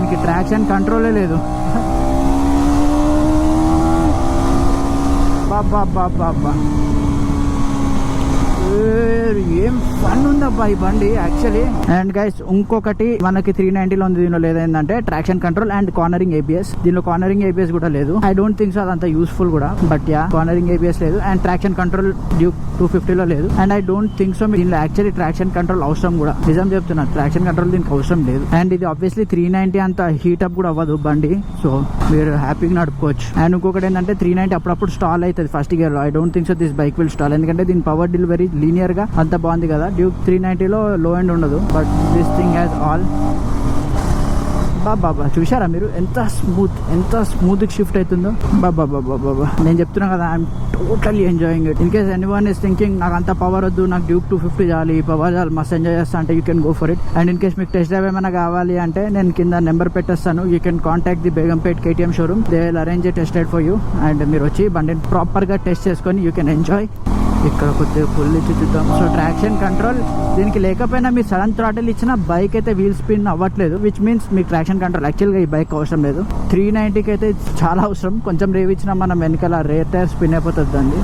దీనికి ట్రాక్షన్ కంట్రోలే లేదు. బాబా బాబా ఏం ఫన్ ఉందబ్బా ఈ బండి యాక్చువల్లీ. అండ్ గైస్ ఇంకొకటి మనకి 390లో ఉంది, దీనిలో లేదంటే traction control and cornering ABS. దీనిలో కార్నరింగ్ ఏబిఎస్ కూడా లేదు. ఐ డోంట్ థింక్ సో అదంతా యూస్ఫుల్ కూడా, బట్ యా కార్నరింగ్ ఏబిఎస్ లేదు అండ్ ట్రాక్షన్ కంట్రోల్ డ్యూక్ 250లో లేదు. And I don't think so దీనిలో యాక్చువల్లీ ట్రాక్షన్ కంట్రోల్ అవసరం కూడా, నిజం చెప్తున్నా ట్రాక్షన్ కంట్రోల్ దీనికి అవసరం లేదు. అండ్ ఇది ఆబ్వియస్లీ 390 అంత హీట్ అప్ కూడా అవ్వదు బండి, సో మీరు హ్యాపీగా నడుపుకోవచ్చు. అండ్ ఇంకొకటి ఏంటంటే 390 అప్పుడప్పుడు స్టాల్ అవుతుంది ఫస్ట్ గేర్ లో. I don't think so this bike will stall, ఎందుకంటే దీని పవర్ డెలివరీ లీనియర్ గా అంత బాగుంది కదా. డ్యూక్ 390లో లో ఎండ్ ఉండదు, but this thing has all. బాబా చూసారా మీరు ఎంత స్మూత్ షిఫ్ట్ అవుతుందో. బాబా నేను చెప్తున్నా కదా, I'm totally enjoying it. In case anyone is thinking నాకు అంత పవర్ వద్దు, నాకు డ్యూక్ 250 చాలు, ఈ పవర్ చాలు, మస్త్ ఎంజాయ్ చేస్తా అంటే you can go for it. And in case మీకు టెస్ట్ డ్రైవ్ ఏమైనా కావాలి అంటే నేను కింద నెంబర్ పెట్టేస్తాను. You can contact the Begumpet KTM showroom. They will arrange a test ride for you. And మీరు వచ్చి బండిని ప్రాపర్గా టెస్ట్ చేసుకొని యూ కెన్ ఎంజాయ్. ఇక్కడ కొద్దిగా ఫుల్ ఇచ్చి చూద్దాం. సో ట్రాక్షన్ కంట్రోల్ దీనికి లేకపోయినా మీరు సడన్ థ్రాటిల్ ఇచ్చిన బైక్ అయితే వీల్ స్పిన్ అవ్వట్లేదు, విచ్ మీన్స్ మీకు ట్రాక్షన్ కంట్రోల్ యాక్చువల్గా ఈ బైక్ అవసరం లేదు. 390కి అయితే చాలా అవసరం. కొంచెం రేవ్ ఇచ్చినా మనం వెనకాల రేర్ టైర్ స్పిన్ అయిపోతుంది.